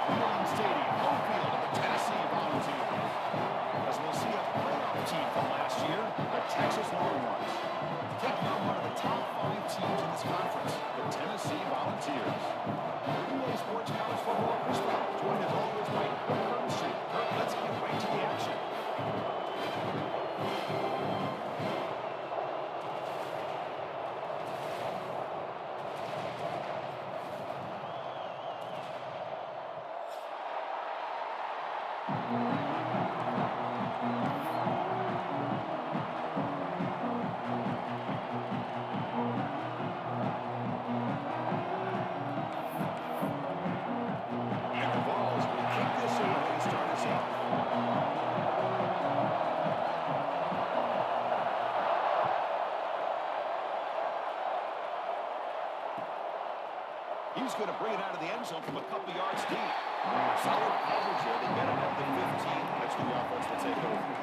Maryland Stadium, home field of the Tennessee Volunteers. As we'll see a playoff team from last year, the Texas Longhorns, taking on one of the top 5 teams in this conference, the Tennessee Volunteers. Relay Sports College Football Baseball, joined as always by Kurt Street. Kurt, let's get right to the action. He's going to bring it out of the end zone from a couple yards deep. Solid coverage here. They get it at the 15. That's the offense will take over.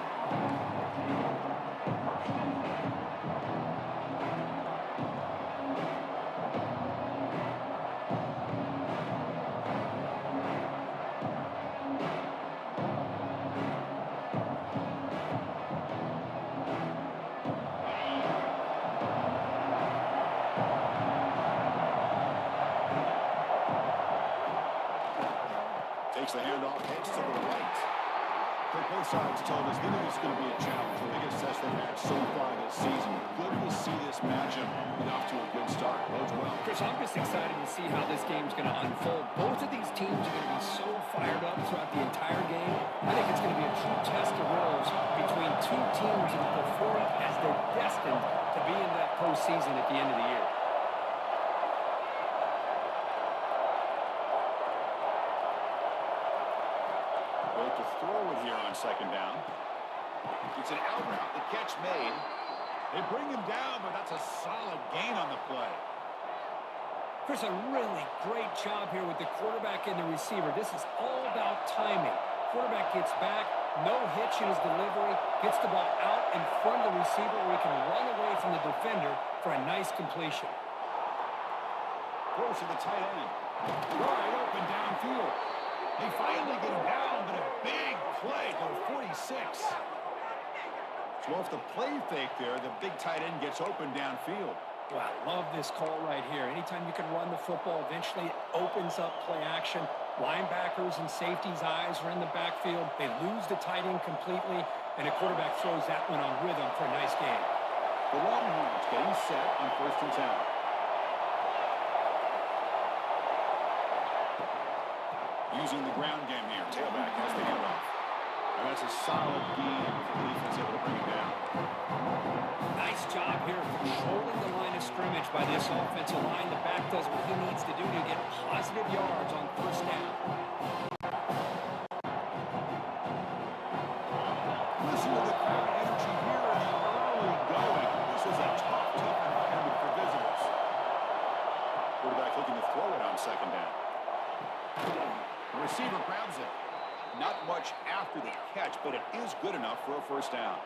Takes the handoff, heads to the right. But both sides told us they knew this was going to be a challenge. The biggest test they've had so far this season. Good to see this matchup get off to a good start. Bodes well. Chris, I'm just excited to see how this game's going to unfold. Both of these teams are going to be so fired up throughout the entire game. I think it's going to be a true test of wills between two teams that perform as they're destined to be in that postseason at the end of the year. To throw it here on second down. It's an out route. The catch made. They bring him down, but that's a solid gain on the play. Chris, a really great job here with the quarterback and the receiver. This is all about timing. Quarterback gets back, no hitch in his delivery, gets the ball out in front of the receiver where he can run away from the defender for a nice completion. Throws to the tight end. Wide open downfield. They finally get him down, but a big play for 46. So off the play fake there, the big tight end gets open downfield. Well, I love this call right here. Anytime you can run the football, eventually it opens up play action. Linebackers and safeties' eyes are in the backfield. They lose the tight end completely, and the quarterback throws that one on rhythm for a nice gain. The Longhorns getting set on 1st and 10. Using the ground game here. Tailback has the handoff. And that's a solid gain for the defense able to bring it down. Nice job here controlling the line of scrimmage by this offensive line. The back does what he needs to do to get positive yards on 1st down. Listen to the crowd energy here in the early going. This is a tough environment for visitors. Quarterback looking to throw it on second down. The receiver grabs it. Not much after the catch, but it is good enough for a 1st down.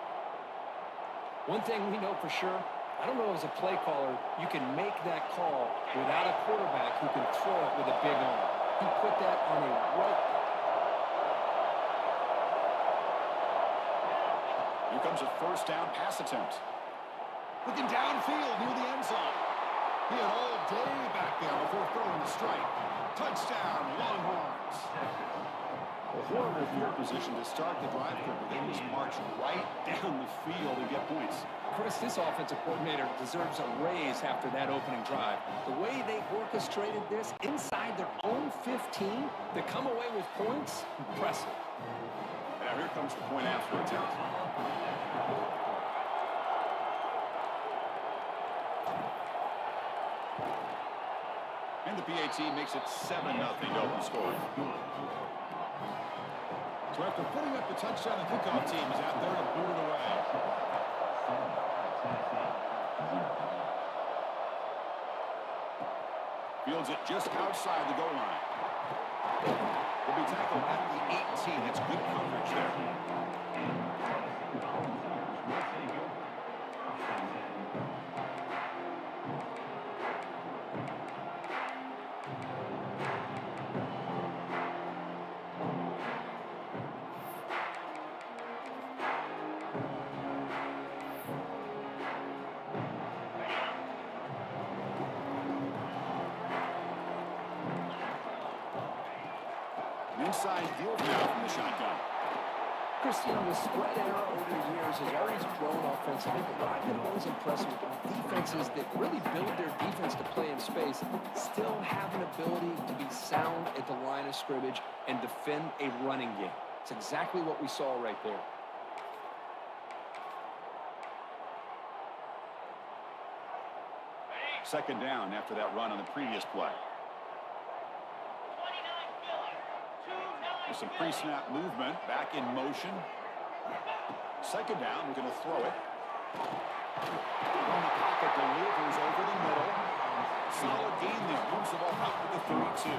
One thing we know for sure, I don't know as a play caller, you can make that call without a quarterback who can throw it with a big arm. He put that on a rope. Here comes a 1st down pass attempt. Looking downfield near the end zone. He had all day back there before throwing the strike. Touchdown, Longhorns. A horrible field position to start the drive for, but they just march right down the field and get points. Chris, this offensive coordinator deserves a raise after that opening drive. The way they orchestrated this inside their own 15 to come away with points, impressive. Now here comes the point after attempt. And the PAT makes it 7-0 open score. So after putting up the touchdown, the kickoff team is out there and booted away. Fields it just outside the goal line. Will be tackled at the 18. That's good coverage there. An inside deal now from the shotgun. Christian, the spread era over the years has always grown offensively, but what I've been always impressed with are defenses that really build their defense to play in space, still have an ability to be sound at the line of scrimmage and defend a running game. It's exactly what we saw right there. Second down after that run on the previous play. With some pre-snap movement, back in motion. Second down, we're going to throw it. From the pocket, delivers over the middle. Solid gain there, moves the ball out to the 32.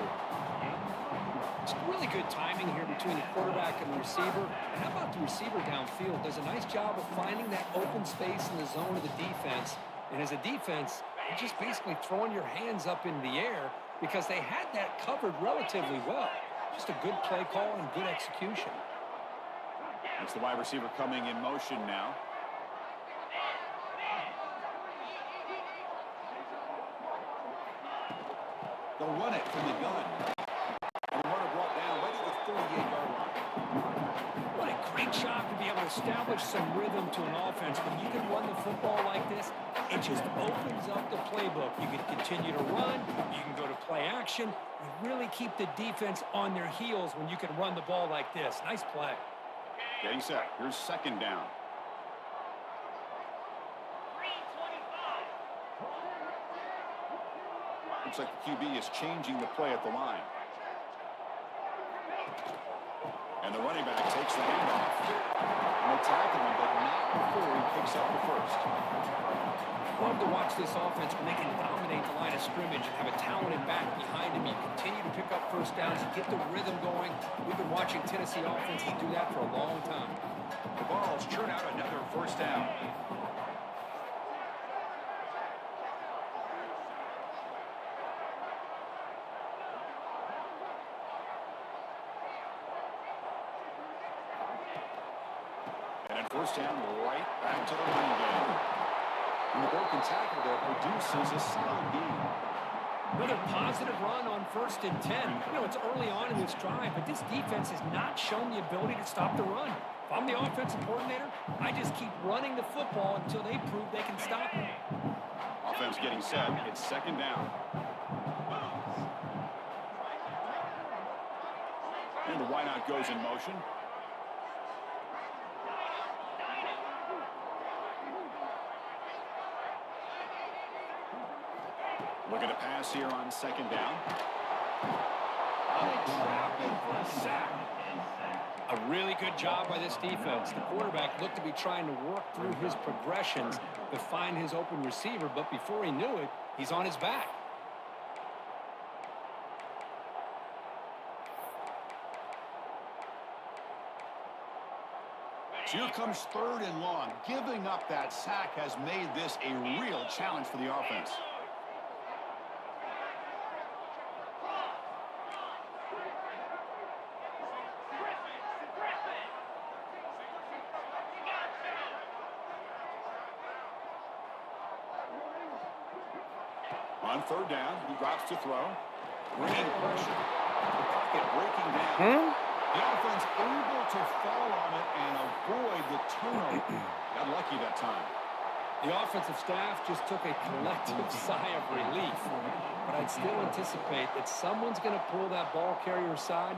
It's really good timing here between the quarterback and the receiver. And how about the receiver downfield? Does a nice job of finding that open space in the zone of the defense. And as a defense, you're just basically throwing your hands up in the air because they had that covered relatively well. Just a good play call and good execution. That's the wide receiver coming in motion now. They'll run it from the gun. And the runner brought down right at the 38-yard line. What a great job to be able to establish some rhythm to an offense. When you can run the football like this, it just opens up the playbook. You can continue to run. You can go to play action. You really keep the defense on their heels when you can run the ball like this. Nice play. Getting set. Here's second down. Looks like the QB is changing the play at the line. And the running back takes the handoff. And they tackle him, but not before he picks up the first. Love to watch this offense when they can dominate the line of scrimmage and have a talented back behind him. You continue to pick up first downs. You get the rhythm going. We've been watching Tennessee offenses do that for a long time. The Vols churn out another first down. And then first down, right back to the running game. And the broken tackle there produces a solid gain. Another positive run on 1st and 10. You know, it's early on in this drive, but this defense has not shown the ability to stop the run. If I'm the offensive coordinator, I just keep running the football until they prove they can stop it. Offense getting set. It's second down. And the wideout goes in motion. Looking to pass here on second down. A really good job by this defense. The quarterback looked to be trying to work through his progressions to find his open receiver, but before he knew it, he's on his back. So here comes third and long. Giving up that sack has made this a real challenge for the offense. On third down, he drops to throw. Bringing pressure. The pocket breaking down. The offense able to fall on it and avoid the turnover. Got lucky that time. The offensive staff just took a collective sigh of relief. But I'd still anticipate that someone's going to pull that ball carrier aside,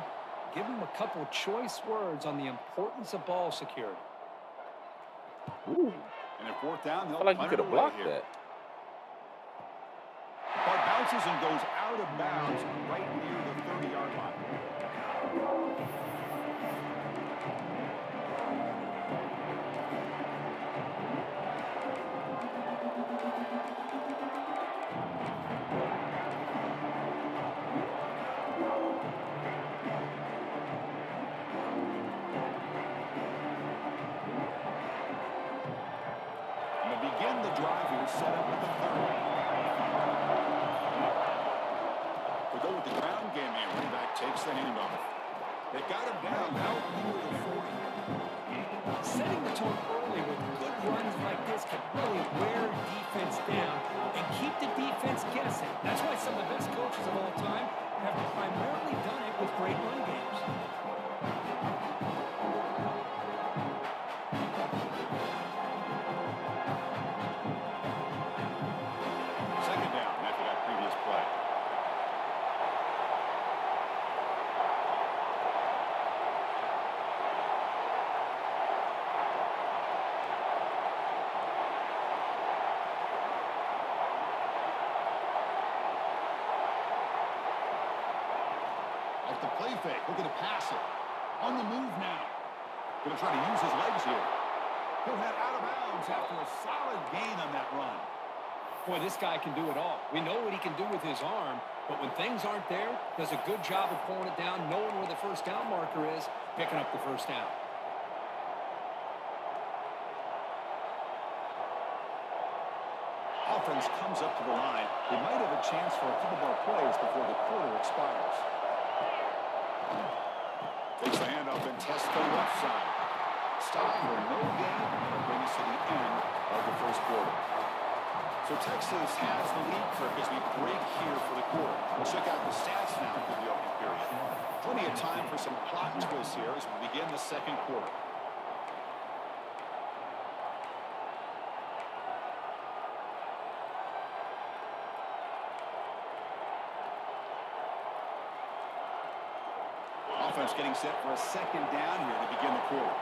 give him a couple choice words on the importance of ball security. Ooh. And at fourth down, they'll I feel like you punt could it have away blocked here. that. Ball bounces and goes out of bounds right near the 30-yard line. And to begin the drive here, set up at the 30. To go with the ground game here, running back takes the handoff. They got him down out near the 40. Setting the tone early with good runs like this can really wear defense down and keep the defense guessing. That's why some of the best coaches of all time have primarily done it with great run games. Play fake, looking to pass it. On the move now. Going to try to use his legs here. He'll head out of bounds after a solid gain on that run. Boy, this guy can do it all. We know what he can do with his arm, but when things aren't there, does a good job of pulling it down, knowing where the first down marker is, picking up the first down. Offense comes up to the line. They might have a chance for a couple more plays before the quarter expires. Takes the handoff and tests the left side. Stop for no gain. That'll bring us to the end of the first quarter. So Texas has the lead, Kirk, as we break here for the quarter. We'll check out the stats now for the opening period. Plenty of time for some plot twists here as we begin the second quarter. Offense getting set for a second down here to begin the quarter.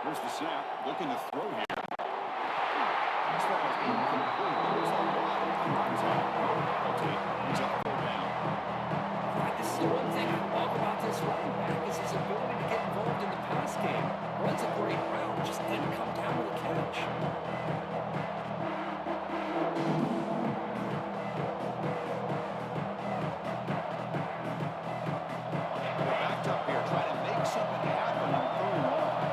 Here's the snap, looking to throw here. This one was incomplete. There's a lot of contact. He's up for down. Right, this is the one thing I love about this running back is his ability to get involved in the pass game. Runs a great route, just didn't come down with a catch. They're backed up here, trying to make something happen on third and long.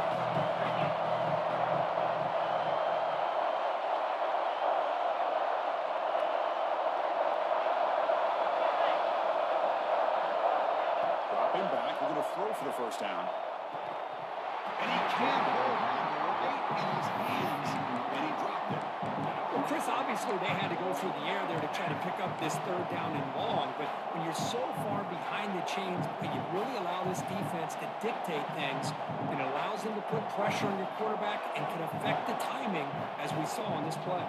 Dropping back, we're going to throw for the first down. And he can't hold on right in his hands, and he dropped it. Well, Chris, obviously they had to go through the air there to try to pick up this third down and long, but when you're so far behind the chains, you really allow this defense to dictate things, and it allows them to put pressure on your quarterback and can affect the timing, as we saw on this play.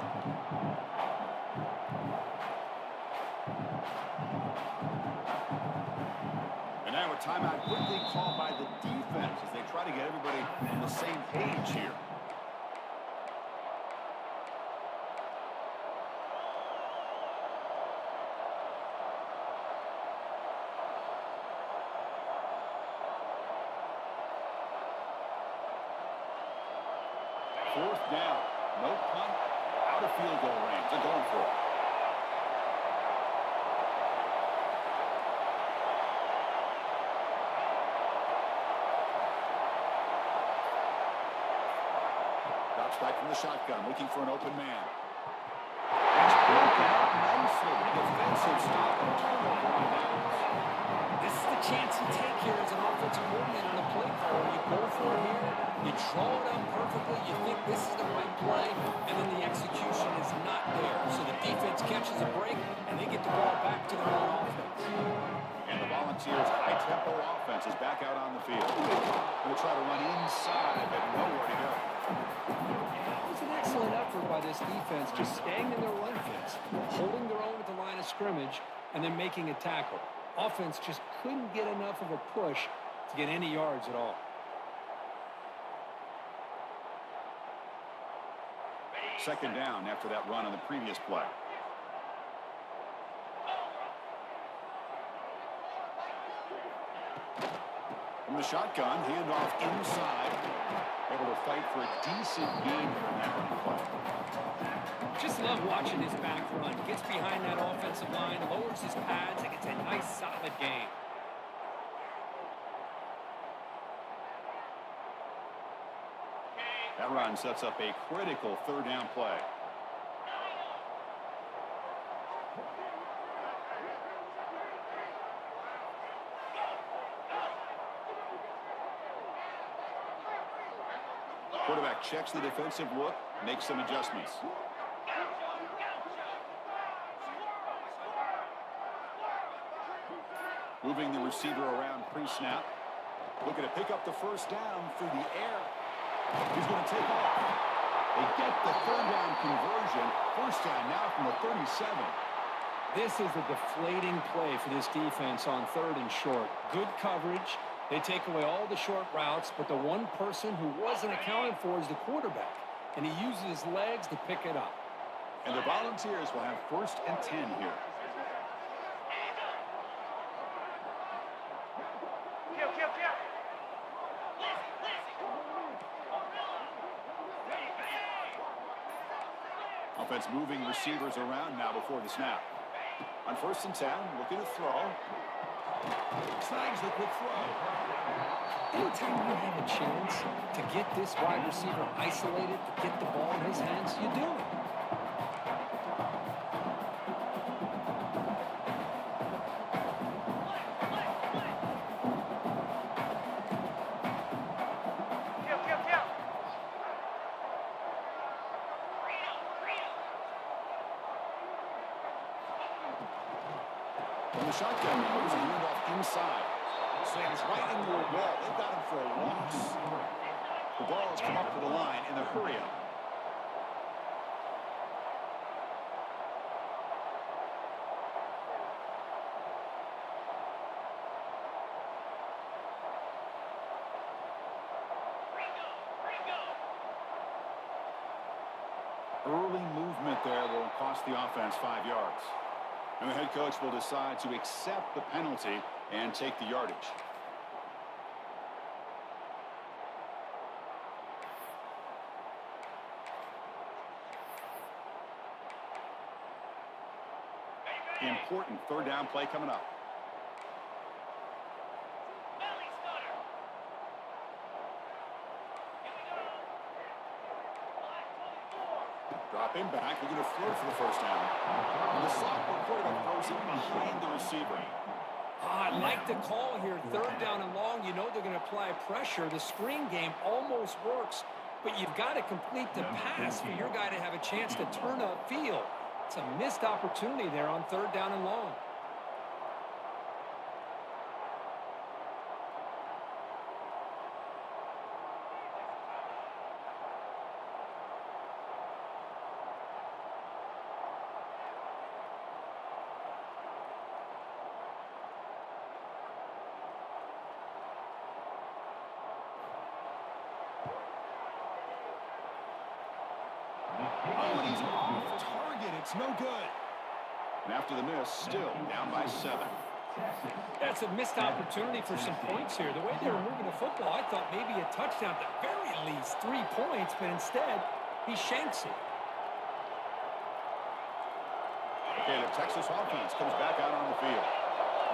And now a timeout quickly called by the defense as they try to get everybody on the same page here. Fourth down. No punt. Out of field goal range. They're going for it. Drops back from the shotgun, looking for an open man. It's broken up nicely. Defensive stop and turnover on downs. This is the chance you take here as an offensive coordinator and a play caller. You go for it here, you draw it up perfectly, you think this is the right play, and then the execution is not there. So the defense catches a break, and they get the ball back to their own offense. And the Volunteers' high-tempo offense is back out on the field. They'll try to run inside, but nowhere to go. That was an excellent effort by this defense, just staying in their run fits, holding their own at the line of scrimmage, and then making a tackle. Offense just couldn't get enough of a push to get any yards at all. Second down after that run on the previous play. From the shotgun, handoff inside. Able to fight for a decent gain from that running play. Just love watching his back run. Gets behind that offensive line, lowers his pads, and gets a nice solid gain. That run sets up a critical third down play. Quarterback checks the defensive look, makes some adjustments. Moving the receiver around pre-snap. Looking to pick up the first down through the air. He's going to take off. They get the third down conversion. First down now from the 37. This is a deflating play for this defense on third and short. Good coverage. They take away all the short routes, but the one person who wasn't accounted for is the quarterback, and he uses his legs to pick it up. And the Volunteers will have 1st and 10 here. defense moving receivers around now before the snap. On 1st and 10, looking to throw. Snags the quick throw. Anytime you have a chance to get this wide receiver isolated, to get the ball in his hands, you do it. From the shotgun now, here's a handoff inside. Slams right into a wall. They've got him for a loss. The ball has come up to the line in the hurry-up. Early movement there will cost the offense 5 yards. And the head coach will decide to accept the penalty and take the yardage. Important 3rd down play coming up. Dropping back, looking to float for the 1st down. And the sophomore quarterback throws it behind the receiver. I like the call here. 3rd down and long. You know they're going to apply pressure. The screen game almost works, but you've got to complete the pass for your guy to have a chance to turn upfield. It's a missed opportunity there on 3rd down and long. Oh, and he's off target. It's no good. And after the miss, still down by 7. That's a missed opportunity for some points here. The way they were moving the football, I thought maybe a touchdown, at the very least 3 points, but instead, he shanks it. Okay, the Texas offense comes back out on the field.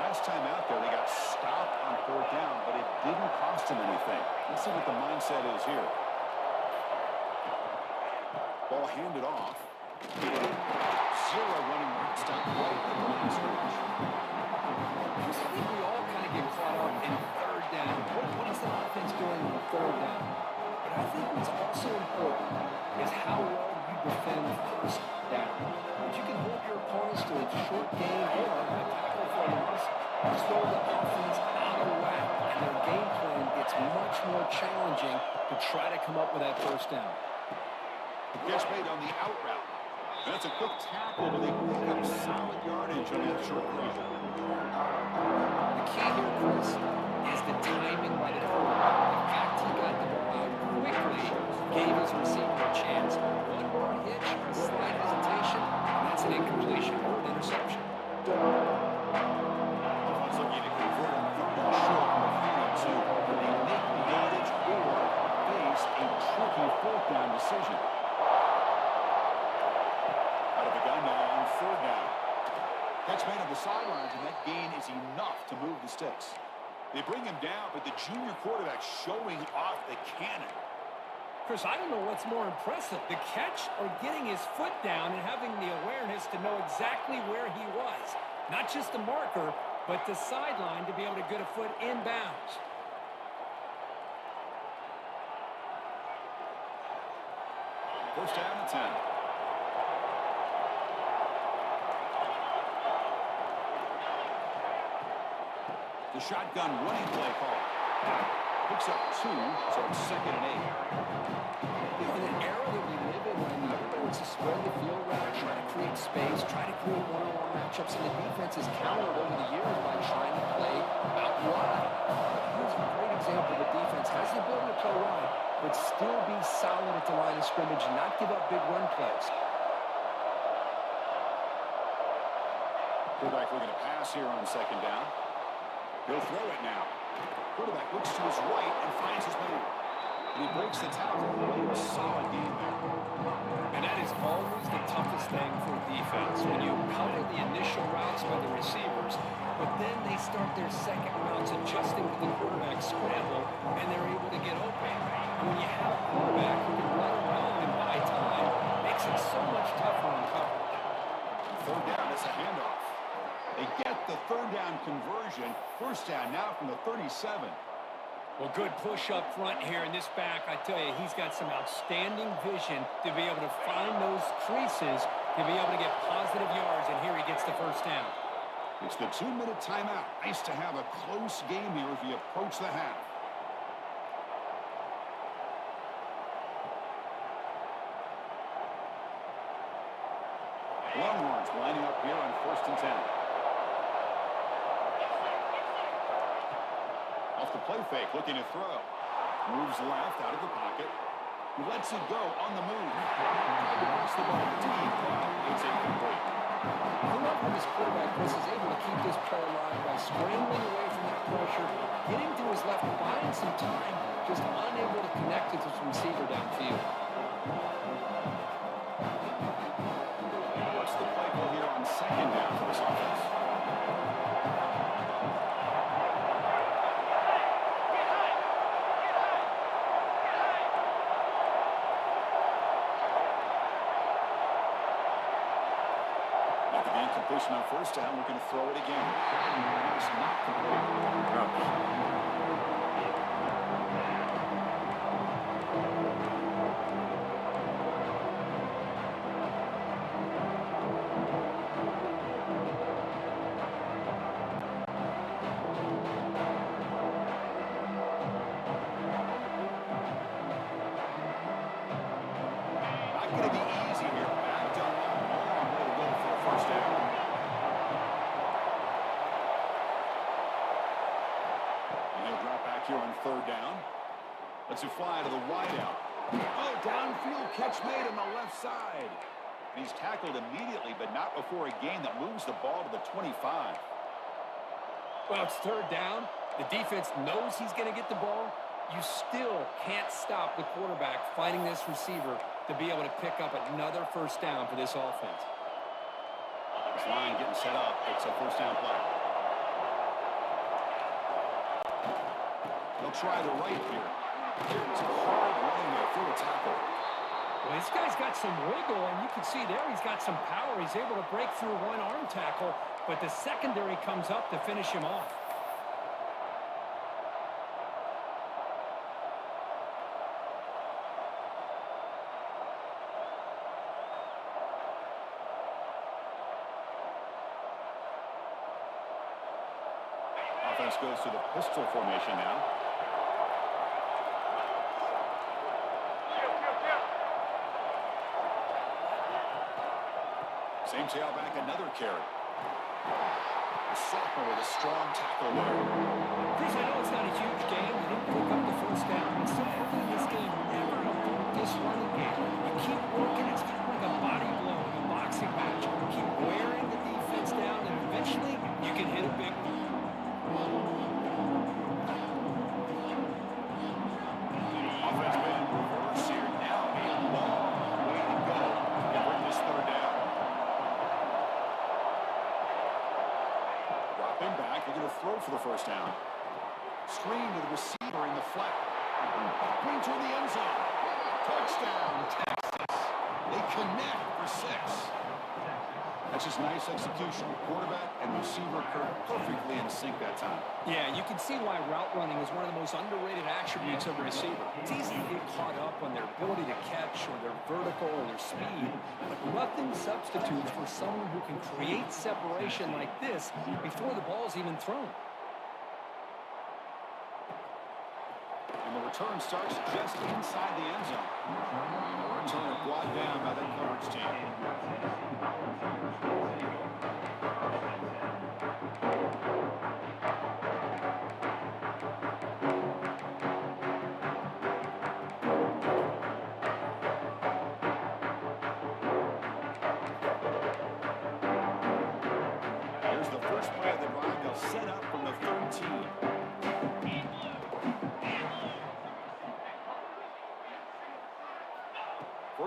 Last time out there, they got stopped on 4th down, but it didn't cost them anything. Let's see what the mindset is here. Ball handed off. 0 running back stop right at the line of scrimmage. I think we all kind of get caught up in 3rd down. What is the offense doing on 3rd down? But I think what's also important is how well you defend 1st down. If you can hold your opponents to a short gain or a tackle for a loss, just throw the offense out of whack, and their game plan gets much more challenging to try to come up with that 1st down. Catch made on the out route. That's a quick tackle, but they pick up solid yardage on that short throw. The key here, Chris, is the timing by the quarterback. The fact he got the ball out quickly gave his receiver a chance. One more hitch, a slight hesitation, and that's an incompletion or an interception. Offense looking to convert a 3rd and short from the 3-2. Will they make the yardage or face a tricky 4th down decision? Now on 3rd down. Catch made on the sidelines, and that gain is enough to move the sticks. They bring him down, but the junior quarterback showing off the cannon. Chris, I don't know what's more impressive, the catch or getting his foot down and having the awareness to know exactly where he was. Not just the marker, but the sideline to be able to get a foot inbounds. First down and 10. The shotgun running play call. Picks up 2, so it's 2nd and 8. In an era that we live in, when everybody wants to spread the field around, try to create space, try to create one-on-one matchups, and the defense has countered over the years by trying to play out wide. Here's a great example of a defense has the ability to play wide, but still be solid at the line of scrimmage and not give up big run plays. Quarterback looking to pass here on 2nd down. He'll throw it now. Quarterback looks to his right and finds his man. And he breaks the tackle. Really solid game there. And that is always the toughest thing for defense. When you cover the initial routes by the receivers, but then they start their second routes adjusting to the quarterback scramble, and they're able to get open. And when you have a quarterback who can run around and buy time, it makes it so much tougher on coverage. Third down is a handoff. They get the third down conversion. First down now from the 37. Well, good push up front here in this back. I tell you, he's got some outstanding vision to be able to find those creases, to be able to get positive yards, and here he gets the first down. It's the 2-minute timeout. Nice to have a close game here as we approach the half. Longhorns lining up here on 1st and 10. Off the play fake, looking to throw. Moves left out of the pocket. Lets it go on the move. Pass the ball deep. It's incomplete. I love how this quarterback, Chris, is able to keep this play alive by scrambling away from that pressure, getting to his left, buying some time, just unable to connect with his receiver downfield. What's the play call here on second down for this offense? Completion on first down, looking to throw it again. It's not complete. Not going to be easy here. Back down a long way to go for the first down. Here on third down. Lets it fly to the wideout. Oh, downfield catch made on the left side. And he's tackled immediately, but not before a gain that moves the ball to the 25. Well, it's third down. The defense knows he's going to get the ball. You still can't stop the quarterback finding this receiver to be able to pick up another first down for this offense. This line getting set up. It's a first down play. They'll try the right here. It's a hard running there through a tackle. Well, this guy's got some wiggle, and you can see there he's got some power. He's able to break through one arm tackle, but the secondary comes up to finish him off. Offense goes to the pistol formation now. Same tailback, another carry. The sophomore with a strong tackle there. Chris, I know it's not a huge game. They didn't pick up the first down, but so far in this game, never abort this running game. You keep working. It's kind of like a body blow in a boxing match. You keep wearing the defense down, and eventually you can hit a big one. Offense been reverse here. Now a long way to go to bring this third down. Dropping back, they're going to throw for the first down. Screen to the receiver in the flat. Bring toward the end zone. Touchdown, Texas. They connect for 6. That's just nice execution. Quarterback and receiver perfectly in sync that time. Yeah, you can see why route running is one of the most underrated attributes of a receiver. It's easy to get caught up on their ability to catch or their vertical or their speed, but nothing substitutes for someone who can create separation like this before the ball's even thrown. And the return starts just inside the end zone. The return brought down by that coverage team. Here's the first play of the drive. They'll set up from the 13.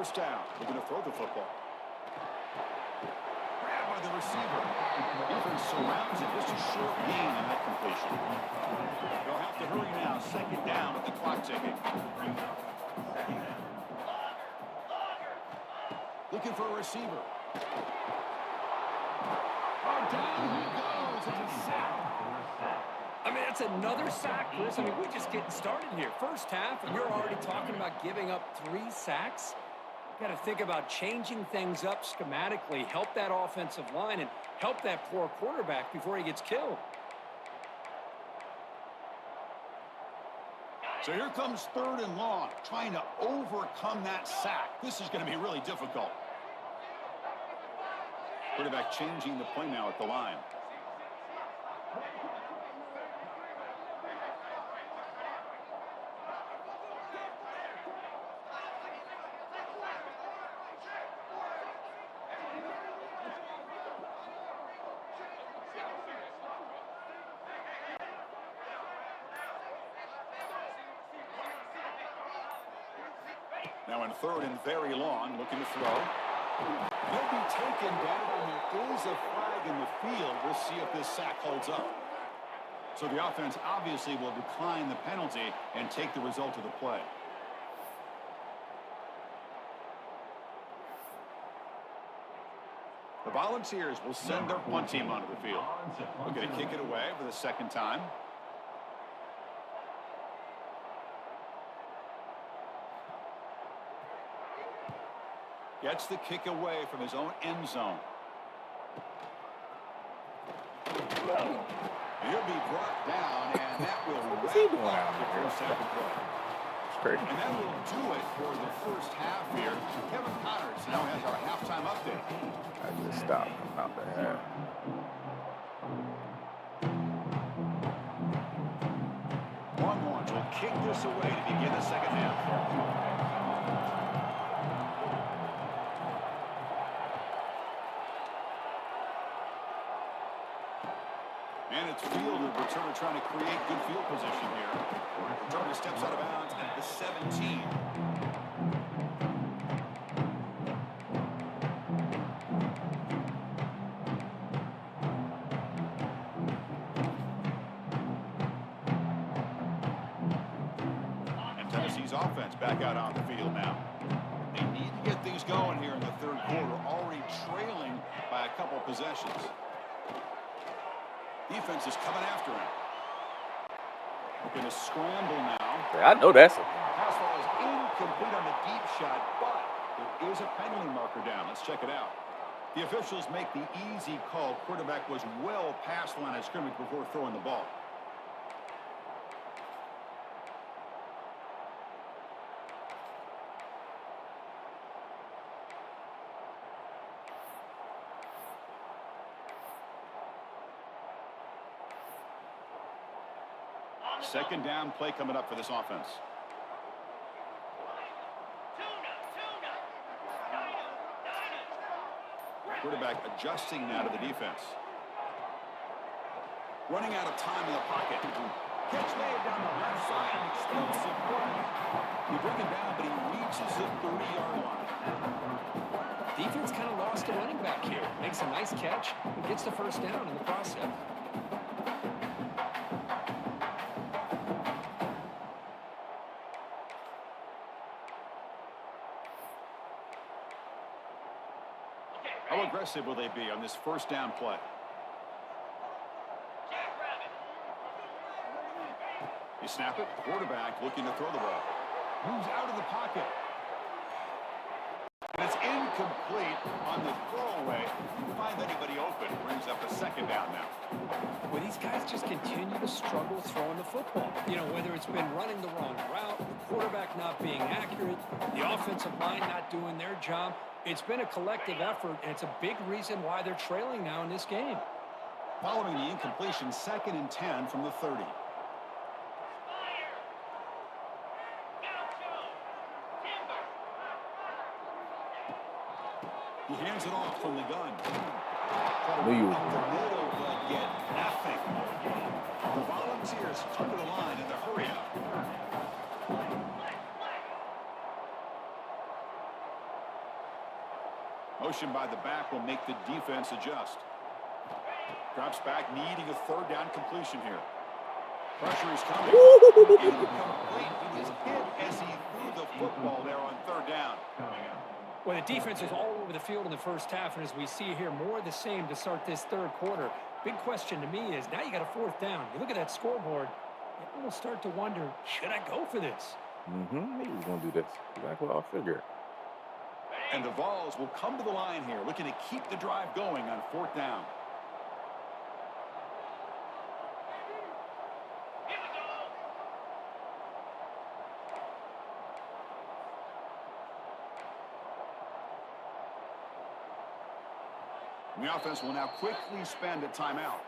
First down. They're going to throw the football. Grabbed by the receiver. Defense surrounds it. Just a short gain on that completion. They'll have to hurry now. Second down with the clock ticking. Looking for a receiver. Oh, down he goes. It's a sack. I mean, that's another sack, Chris. I mean, we're just getting started here. First half, and you're already talking about giving up 3 sacks. Got to think about changing things up schematically, help that offensive line, and help that poor quarterback before he gets killed. So here comes 3rd and long, trying to overcome that sack. This is going to be really difficult. Quarterback changing the play now at the line. Now in 3rd and very long, looking to throw. He'll be taken down, and there is a flag in the field. We'll see if this sack holds up. So the offense obviously will decline the penalty and take the result of the play. The Volunteers will send their punt team onto the field. We're going to kick it away for the 2nd time. Gets the kick away from his own end zone. He'll be brought down, and that will wrap up the first half of play. Great. And that will do it for the first half here. Kevin Connors now has our halftime update. I just stopped about the half. Longhorns will kick this away to begin the second half. And it's Fielder, returner trying to create good field position here. Returner steps out of bounds at the 17. And Tennessee's offense back out on the field now. They need to get things going here in the 3rd quarter, already trailing by a couple possessions. Defense is coming after him. We're going to scramble now. I know that's a Pass ball is incomplete on the deep shot, but there is a penalty marker down. Let's check it out. The officials make the easy call. Quarterback was well past the line of scrimmage before throwing the ball. Second down play coming up for this offense. Quarterback adjusting now to the defense. Running out of time in the pocket. Catch made down the left side. An explosive play. You bring him down, but he reaches the 30-yard line. Defense kind of lost a running back here. Makes a nice catch and gets the first down in the process. How aggressive will they be on this first down play? You snap it. Quarterback looking to throw the ball. Moves out of the pocket. And it's incomplete on the throwaway. Couldn't find anybody open. Brings up a second down now. Well, these guys just continue to struggle throwing the football. You know, whether it's been running the wrong route, the quarterback not being accurate, the offensive line not doing their job. It's been a collective effort, and it's a big reason why they're trailing now in this game. Following the incompletion, 2nd and 10 from the 30. He hands it off from the gun. Knew you. Up the middle, but get nothing. The Volunteers come to the line in the hurry-up. motion by the back will make the defense adjust. Drops back, needing a third down completion here. Pressure is coming. Incomplete. He was hit as he threw the football there on third down. Well, the defense is all over the field in the first half, and as we see here, more of the same to start this third quarter. Big question to me is, now you got a fourth down. You look at that scoreboard, you almost start to wonder, should I go for this? Mm-hmm. He was going to do this. Exactly what I figured. And the Vols will come to the line here, looking to keep the drive going on fourth down. And the offense will now quickly spend a timeout.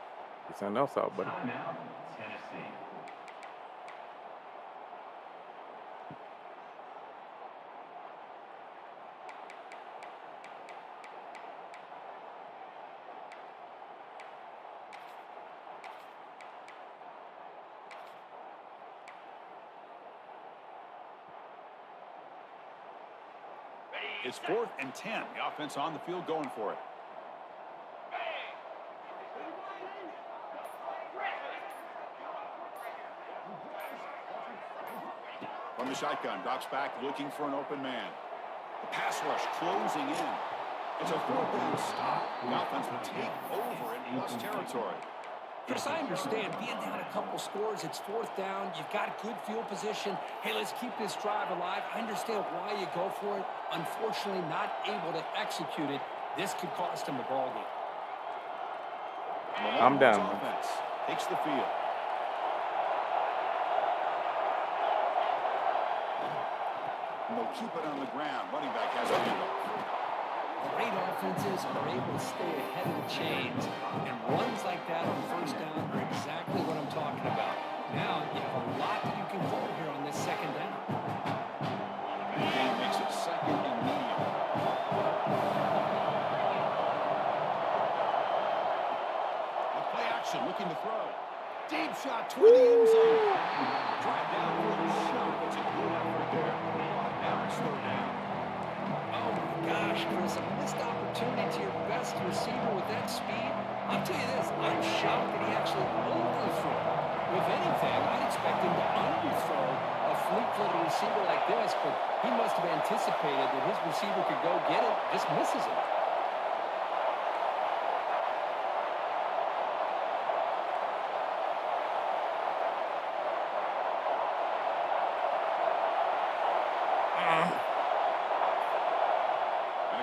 Get something else out, buddy. Timeout, Tennessee. It's 4th and 10. The offense on the field going for it. From the shotgun, drops back looking for an open man. The pass rush closing in. It's a 4th down stop. The offense will take over in plus territory. Chris, I understand being down a couple scores, it's fourth down, you've got good field position. Hey, let's keep this drive alive. I understand why you go for it. Unfortunately, not able to execute it. This could cost him the ball game. I'm down. Offense takes the field. And they'll keep it on the ground. Running back has a handoff. Great offenses are able to stay ahead of the chains, and runs like that on first down are exactly what I'm talking about. Now, you have a lot that you can call here on this second down. And makes it 2nd and medium. The play action, looking to throw. Deep shot toward the end zone. Drive down for the shot. It's a good effort there. Now it's 3rd down. Gosh, Chris, a missed opportunity to your best receiver with that speed. I'll tell you this, I'm shocked that he actually overthrew. If anything, I'd expect him to underthrow a fleet-footed receiver like this, but he must have anticipated that his receiver could go get it, just misses it.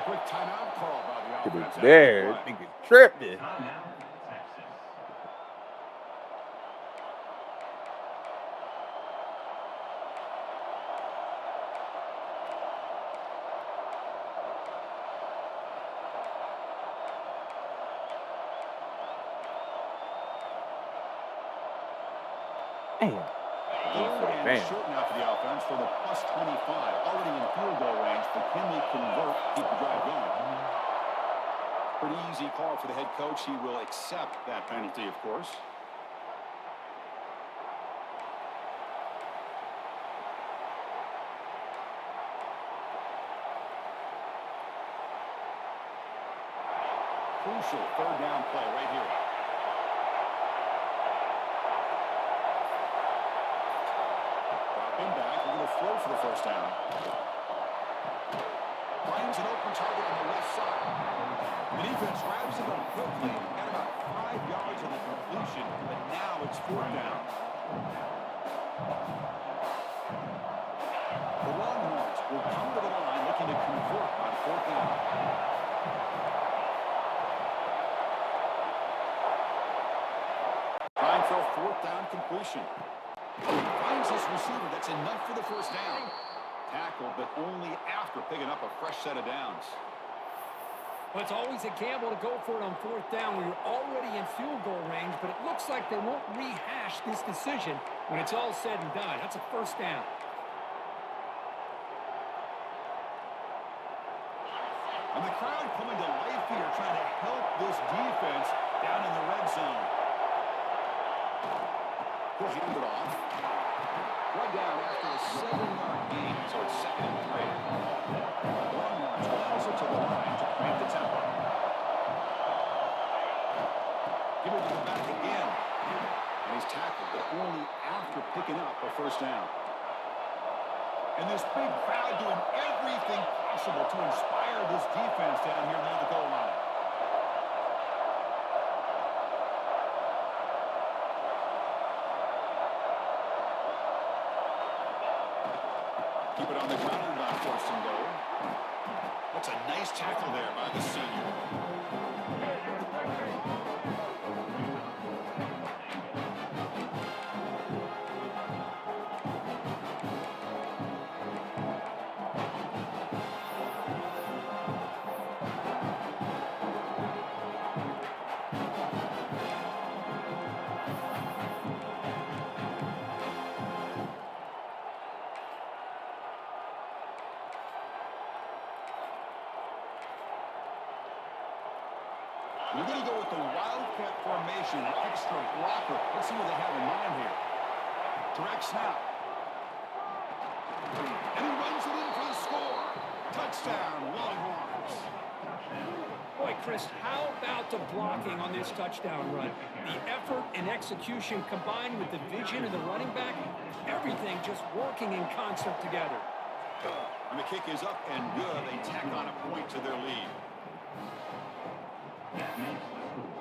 Quick timeout call by the offense. There, nigga tripped it. Timeout, Texas. Damn. And short now for the offense for the plus 25. Already in field goal range, but can they convert, keep the drive going? Pretty easy call for the head coach. He will accept that penalty, of course. Crucial 3rd down play right here. Back, we're going to throw for the first down. Finds an open target on the left side. The defense grabs it up quickly. Got about 5 yards on the completion, but now it's 4th down. The Longhorns will come to the line looking to convert on 4th down. Trying for a 4th down completion. Finds his receiver. That's enough for the first down. Tackled, but only after picking up a fresh set of downs. Well, it's always a gamble to go for it on 4th down when you're already in field goal range, but it looks like they won't rehash this decision when it's all said and done. That's a first down. And the crowd coming to life here, trying to help this defense down in the red zone. He'll hand it off. One down after a 7-yard gain, so it's 2nd and 3. Long ones will also to the line to crank the tempo. Give it to the back again. And he's tackled, but only after picking up a first down. And this big crowd doing everything possible to inspire this defense down here near the goal line. Keep it on the ground on 1st and goal. That's a nice tackle there by the senior. We're going to go with the Wildcat formation, extra blocker. Let's see what they have in mind here. Direct snap. And he runs it in for the score. Touchdown, Longhorns. Boy, Chris, how about the blocking on this touchdown run? The effort and execution combined with the vision of the running back, everything just working in concert together. And the kick is up and good. They tack on a point to their lead. That makes the score.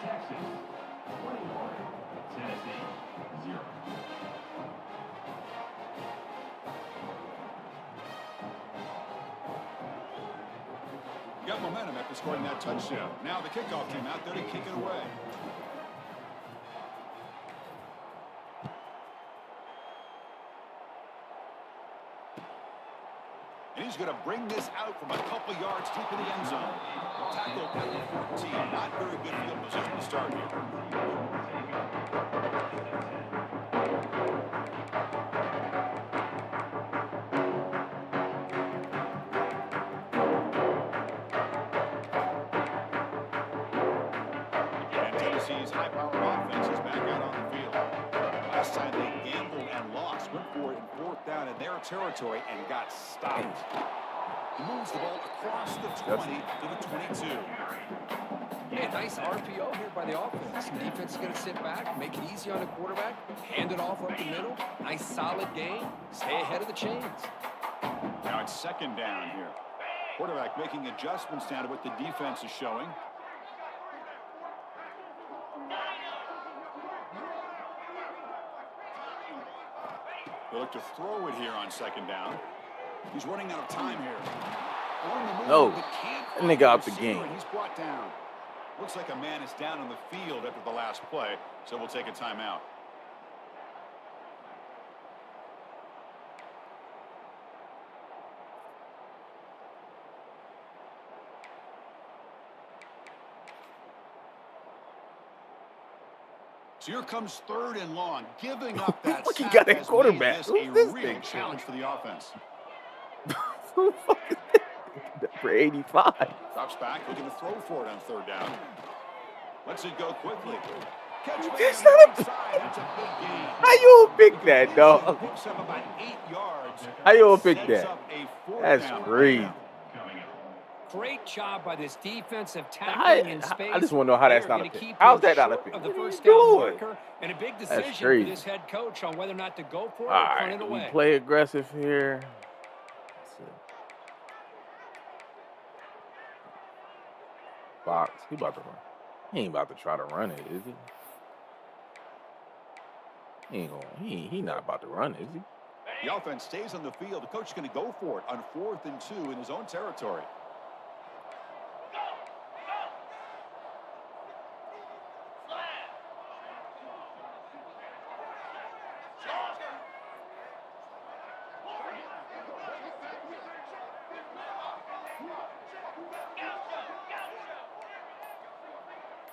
Texas 21, Tennessee 0. Got momentum after scoring that touchdown. Now the kickoff team out there to kick it away. And he's going to bring this out from a couple yards deep in the end zone. Tackled at the 14. Not very good field position to start here. And Tennessee's high-powered offense is back out on the field. Last time they gambled and lost. Went for it in 4th down in their territory and got stopped. He moves the ball across the 20 to the 22. Yeah, nice RPO here by the offense. The defense is going to sit back, make it easy on the quarterback, hand it off up the middle. Nice solid game. Stay ahead of the chains. Now it's 2nd down here. Quarterback making adjustments down to what the defense is showing. They look to throw it here on 2nd down. He's running out of time here. On the move, No, but can't that find nigga the out the receiver, game. and he's brought down. Looks like a man is down on the field after the last play, so we'll take a timeout. So here comes 3rd and long, giving up that Look, he sack got that has quarterback. made this Who's a this real thing? challenge for the offense. Who the fuck is that? For 85. Drops back, looking to throw for it on 3rd down. Lets it go quickly. Catch made That's on not the a- right side. That's a big gain. How you gonna pick that, dog? Picks up about 8 yards. How you gonna pick Sets that? up a 4th That's down. crazy. Coming up. Great job by this defensive I tackling in space. just want to know how that's They're not a gonna pick. keep How's him that not a short pick? of the What are you first down doing? marker, and a big That's decision for crazy. this head coach on whether or not to go for it All or punt right, it we away. play aggressive here. Let's see. Fox, he about to run. He ain't about to try to run it, is he? He ain't gonna. He not about to run, is he? The offense stays on the field. The coach is going to go for it on 4th and 2 in his own territory.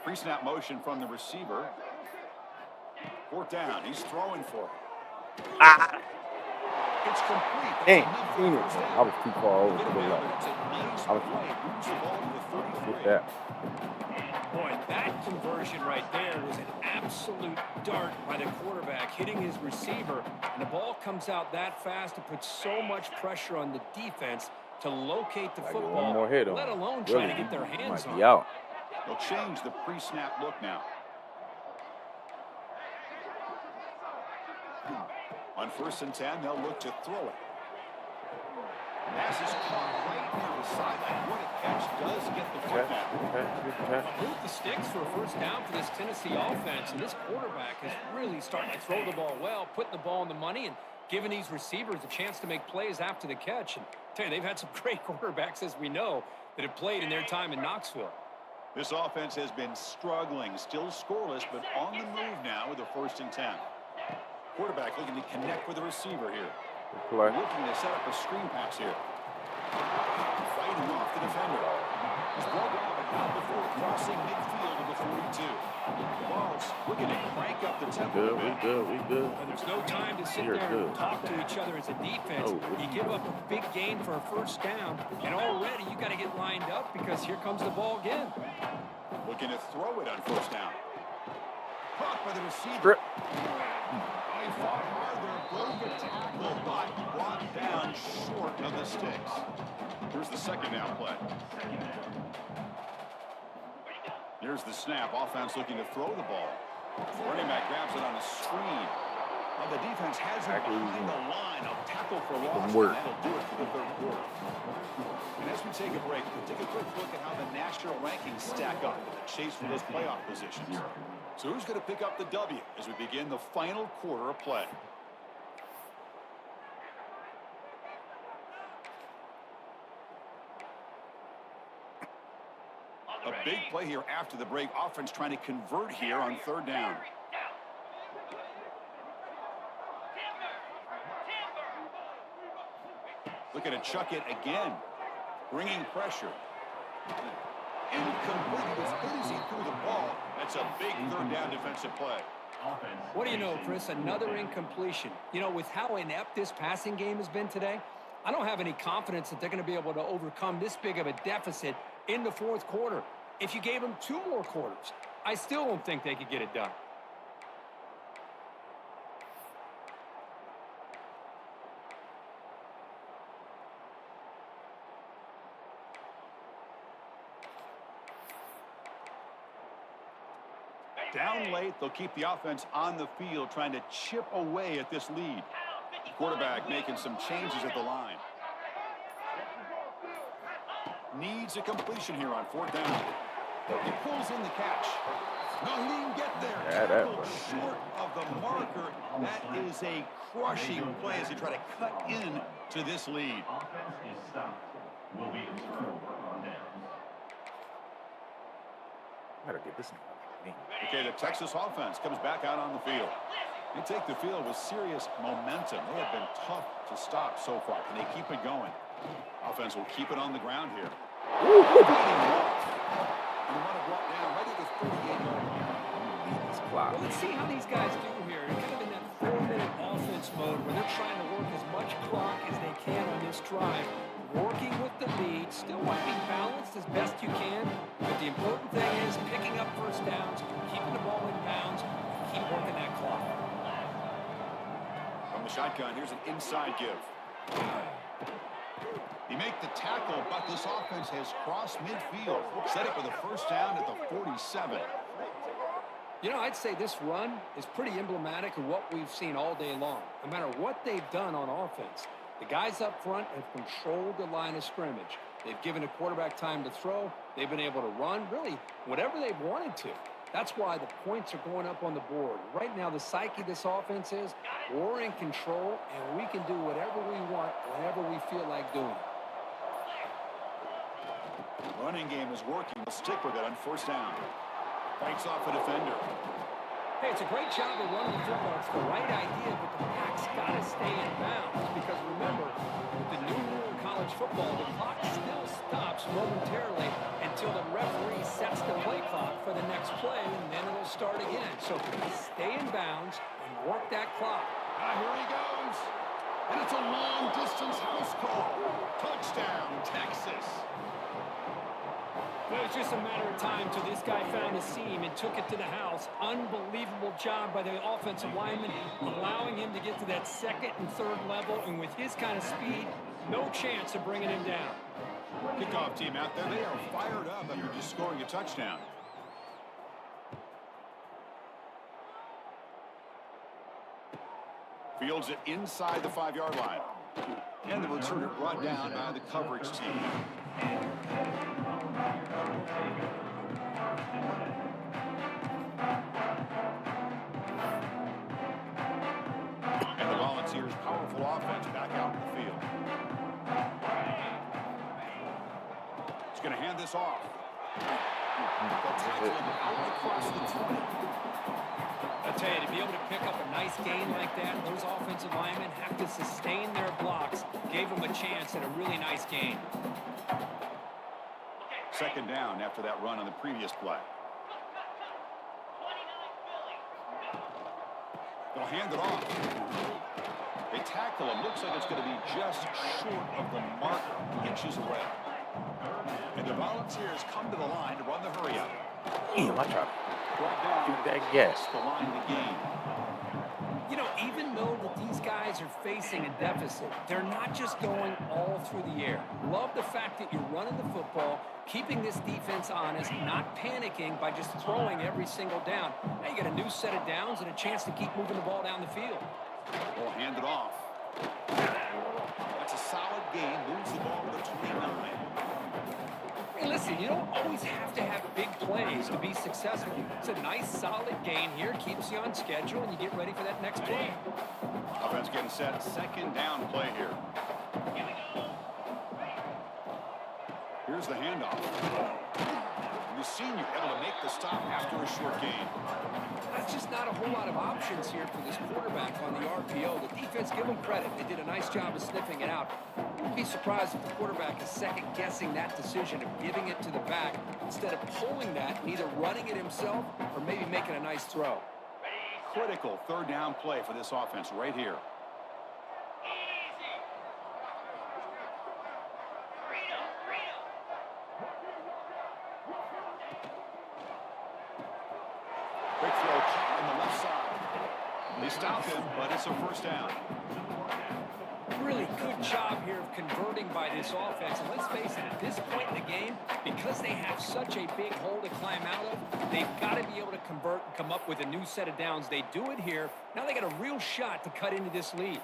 Pre-snap motion from the receiver. 4th down. He's throwing for it. Ah, It's complete. That's dang, enough for seen the it. first down. I was too far over Get to it the down, left. but it's a nice I was- play. Moves the ball to the 33. Get that. Boy, that conversion right there was an absolute dart by the quarterback, hitting his receiver, and the ball comes out that fast to put so much pressure on the defense to locate the Gotta get one football, more hit on let him. alone Really, trying to get their he hands might on be it. out. They'll change the pre-snap look now. On 1st and 10, they'll look to throw it. Pass is caught right near the sideline. What a catch does get the foot now. Move the sticks for a first down for this Tennessee offense, and this quarterback is really starting to throw the ball well, putting the ball in the money, and giving these receivers a chance to make plays after the catch. And I tell you, they've had some great quarterbacks, as we know, that have played in their time in Knoxville. This offense has been struggling, still scoreless, but on the move now with a 1st and 10. Quarterback looking to connect with the receiver here. Looking to set up a screen pass here. Fighting off the defender. He's brought out before crossing midfield to the 42. The ball's looking to crank up the tempo. We good. And there's no time to sit there and talk to each other as a defense. You give up a big gain for a first down, and already you got to get lined up because here comes the ball again. Looking to throw it on 1st down. Caught by the receiver. He fought hard there, broke a tackle, but brought down short of the sticks. Here's the 2nd down play. Here's the snap. Offense looking to throw the ball. Running back grabs it on a screen. Well, the defense has it behind the line. A tackle for loss, and that'll do it for the 3rd quarter. And as we take a break, we'll take a quick look at how the national rankings stack up in the chase for those playoff positions. So who's going to pick up the W as we begin the final quarter of play? A big play here after the break. Offense trying to convert here on 3rd down. Looking to chuck it again. Bringing pressure. Incomplete. He was easy through the ball. That's a big 3rd down defensive play. What do you know, Chris? Another incompletion. You know, with how inept this passing game has been today, I don't have any confidence that they're going to be able to overcome this big of a deficit in the 4th quarter. If you gave them 2 more quarters, I still don't think they could get it done. Down late, they'll keep the offense on the field, trying to chip away at this lead. Quarterback making some changes at the line. Needs a completion here on 4th down. He pulls in the catch. No, he didn't get there. Tackled short of the marker. That is a crushing play as they try to cut in to this lead. Offense is stopped. Will be a turnover on downs. Gotta get this. Okay, the Texas offense comes back out on the field. They take the field with serious momentum. They have been tough to stop so far. Can they keep it going? Offense will keep it on the ground here. And they want to brought down right at the 38-yard line. Well, let's see how these guys do here. They're kind of in that 4-minute offense mode where they're trying to work as much clock as they can on this drive. Working with the lead, still want to be balanced as best you can, but the important thing is picking up first downs, keeping the ball in bounds, and keep working that clock. From the shotgun, here's an inside give. He make the tackle, but this offense has crossed midfield. Set up with a first down at the 47. You know, I'd say this run is pretty emblematic of what we've seen all day long. No matter what they've done on offense, the guys up front have controlled the line of scrimmage. They've given a quarterback time to throw. They've been able to run, really, whatever they've wanted to. That's why the points are going up on the board. Right now, the psyche of this offense is we're in control, and we can do whatever we want whenever we feel like doing it. Running game is working. We'll stick with it on first down. Fights off a defender. Hey, it's a great job of running the football. It's the right idea, but the pack's got to stay in bounds. Because remember, with the new rule in college football, the clock still stops momentarily until the referee sets the play clock for the next play, and then it'll start again. So stay in bounds and work that clock. Here he goes. And it's a long-distance house call. Touchdown, Texas. Well, it was just a matter of time till this guy found the seam and took it to the house. Unbelievable job by the offensive lineman, allowing him to get to that second and third level. And with his kind of speed, no chance of bringing him down. Kickoff team out there. They are fired up after just scoring a touchdown. Fields it inside the 5-yard line. And the returner brought down by the coverage team. And the Volunteers' powerful offense back out in the field. He's going to hand this off. They'll tackle him out across the 20. I tell you, to be able to pick up a nice gain like that, those offensive linemen have to sustain their blocks. Gave them a chance at a really nice gain. Second down after that run on the previous play. They'll hand it off. They tackle him. Looks like it's going to be just short of the mark, inches away. And the Volunteers come to the line to run the hurry up. Damn, I tried Brought down to do that guess. the line of the game. You know, even though that these guys are facing a deficit, they're not just going all through the air. Love the fact that you're running the football, keeping this defense honest, not panicking by just throwing every single down. Now you got a new set of downs and a chance to keep moving the ball down the field. They'll hand it off. That's a solid game. Moves the ball to the 29. Hey, listen, you don't always have to have big plays to be successful. It's a nice, solid gain here. Keeps you on schedule, and you get ready for that next play. Offense getting set. Second down play here. Here's the handoff. And the senior able to make the stop after a short gain. That's just not a whole lot of options here for this quarterback on the RPO. The defense, give them credit. They did a nice job of sniffing it out. Wouldn't be surprised if the quarterback is second-guessing that decision of giving it to the back instead of pulling that and either running it himself or maybe making a nice throw. Critical third down play for this offense right here. Quick throw caught on the left side. They stop him, but it's a first down. Really good job here of converting by this offense. And let's face it, at this point in the game, because they have such a big hole to climb out of, they've got to be able to convert and come up with a new set of downs. They do it here. Now they got a real shot to cut into this lead.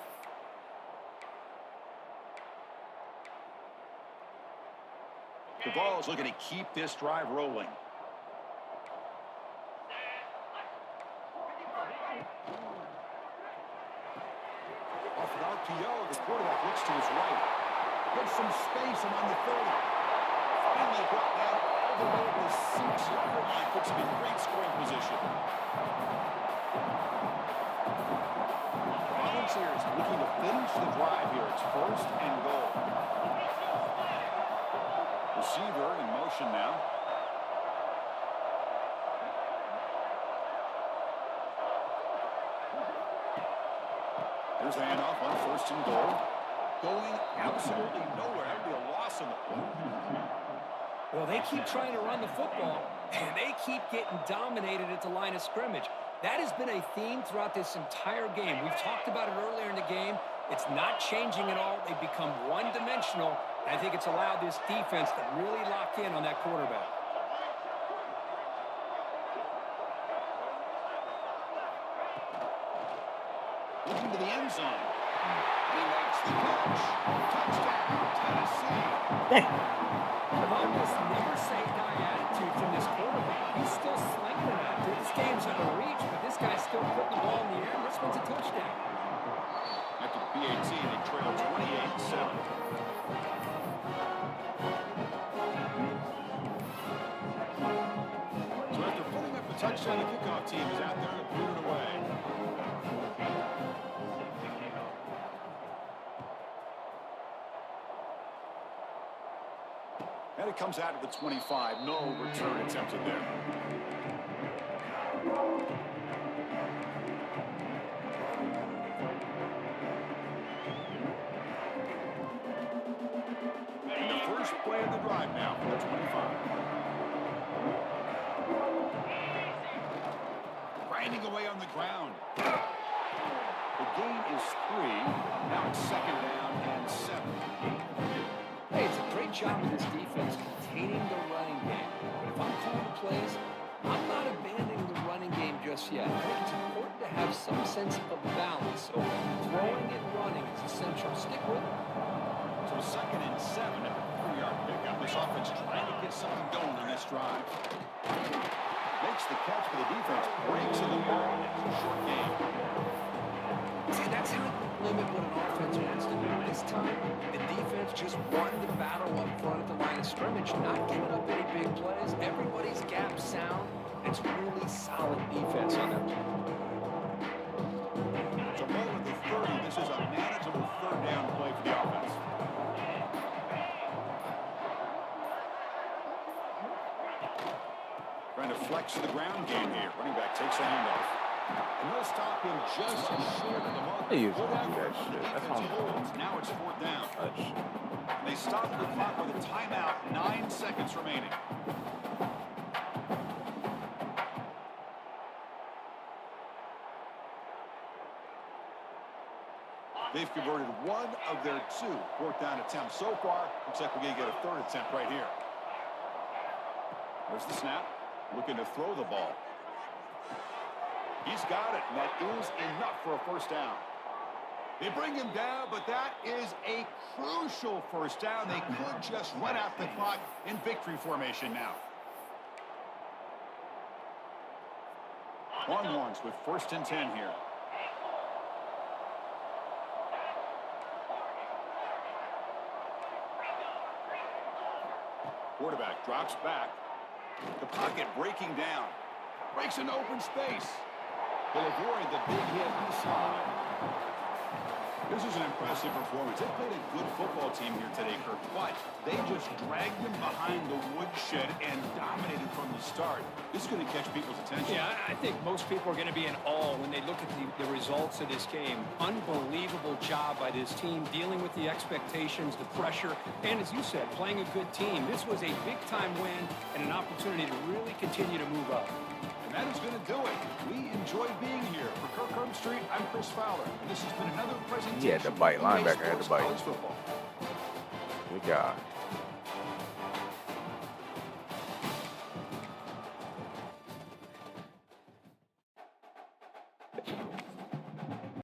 The ball is looking to keep this drive rolling. Off an RPO, the quarterback looks to his right. There's some space among the 30. Finally brought down all the way to the 6-yard line. Puts him in great scoring position. Volunteers looking to finish the drive here. It's first and goal. Receiver in motion now. There's the handoff on first and goal. Going absolutely nowhere. That would be a loss on the play. Well, they keep trying to run the football, and they keep getting dominated at the line of scrimmage. That has been a theme throughout this entire game. We've talked about it earlier in the game. It's not changing at all. They've become one-dimensional. I think it's allowed this defense to really lock in on that quarterback. Looking to the end zone. He makes the catch. Touchdown, Tennessee. Dang. I've almost never say die attitude from this quarterback. He's still slinging it out there. This game's out of reach, but this guy's still putting the ball in the air, and this one's a touchdown. After the PAT, they trail 28-7. So after putting up a touchdown, the kickoff team is out there to put it away. And it comes out to the 25. No return attempted there. And the first play of the drive now for the 25. grinding away on the ground. The gain is 3. Now it's 2nd down and 7. Hey, it's a great job of this defense containing the running game. But if I'm calling plays, I'm not abandoning the running game just yet. I think it's important to have some sense of balance. So throwing and running is essential. Stick with it. So 2nd and 7 at the 3-yard pickup. This offense trying to get something going on this drive. Makes the catch for the defense. Breaks in the ball. It's a short game. See, that's how you limit what an offense wants to do. This time, the defense just won the battle up front at the line of scrimmage, not giving up any big plays. Everybody's gap sound. It's really solid defense on that play. It's a ball at the 30. This is a manageable 3rd down play for the offense. Trying to flex to the ground game here. Running back takes the handoff. And they'll stop him just short of the mark. They usually do that shit. That's on Now it's 4th down. touch. They stop the clock with a timeout. 9 seconds remaining. They've converted 1 of their 2 4th down attempts so far. Looks like we're going to get a 3rd attempt right here. There's the snap. Looking to throw the ball. He's got it, and that is enough for a 1st down. They bring him down, but that is a crucial 1st down. They could just run out the clock in victory formation now. Longhorns with 1st and 10 here. Quarterback drops back. The pocket breaking down. Breaks into open space. He'll avoid the big hit inside. This is an impressive performance. They played a good football team here today, Kirk, but they just dragged them behind the woodshed and dominated from the start. This is going to catch people's attention. Yeah, I think most people are going to be in awe when they look at the results of this game. Unbelievable job by this team, dealing with the expectations, the pressure, and as you said, playing a good team. This was a big-time win and an opportunity to really continue to move up. And that is going to do it. We enjoyed being here. For Kirk Street, I'm Chris Fowler. And this has been another presentation. He had to bite. of Linebacker had to bite. College football. Good job.